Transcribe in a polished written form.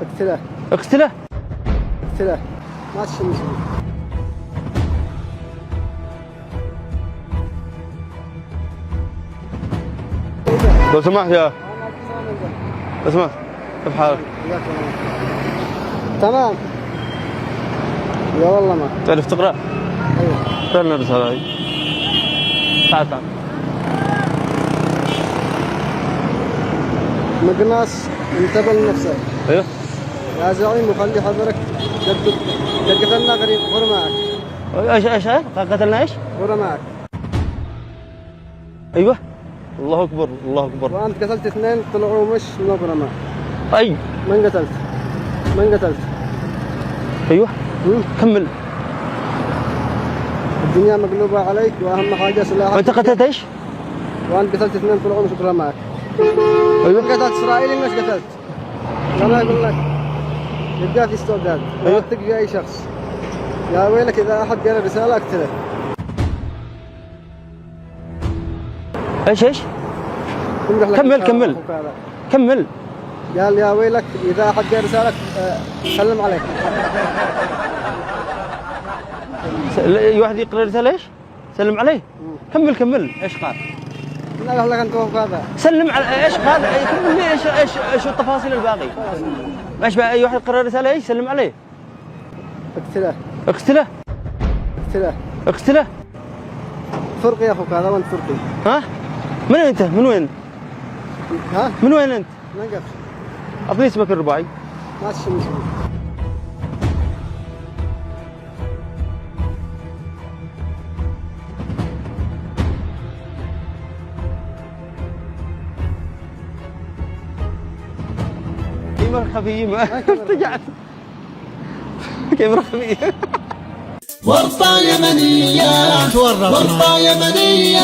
اقتله. اقتله. اقتله. ما تشمس. لو سمحت يا لو سمحت كيف حالك؟ تمام. يا والله ما تعرف تقرأ؟ ايوه. اقرأ الرسالة هاي. تعال تعال. مقناص انتبه لنفسك. ايوه. يا زعيم وخلي حذرك قد قتلنا قريب غور معك. ايش قتلنا ايش؟ غور معك. ايوه. الله اكبر الله اكبر. وانت قتلت اثنين طلعوا مش من غرماء. اي من قتلت؟ من قتلت؟ ايوه. كمل. الدنيا مقلوبة عليك واهم حاجة سلاحك. وانت قتلت ايش؟ وانت قتلت اثنين طلعوا مش غرماء. ايوه. قتلت اسرائيلي مش قتلت. انا اقول لك يبقى في استعداد. أيوه. لا تقي اي شخص. يا ويلك اذا احد قال رسالة اقتله. ايش؟ كمل كمل كمل. قال يا ويلك اذا احد قال رسالة سلم عليه. واحد يقرأ رسالة ايش؟ سلم عليه. كمل كمل. ايش قال؟ لا لك انت وقف هذا. سلم على ايش قال؟ كمل لي ايش التفاصيل الباقي؟ ايش بقى اي واحد يقرأ رسالة ايش؟ سلم عليه. اقتله. اقتله. اقتله. اقتله. فرقي يا اخوك هذا وانت فرقي. ها؟ من انت؟ من وين؟ ها؟ من وين انت؟ من قف. اعطني اسمك الرباعي. ما تشمس. كاميرا خفية ما ارتجعت. كاميرا خفية. ورطة يمنية ورطة يمنية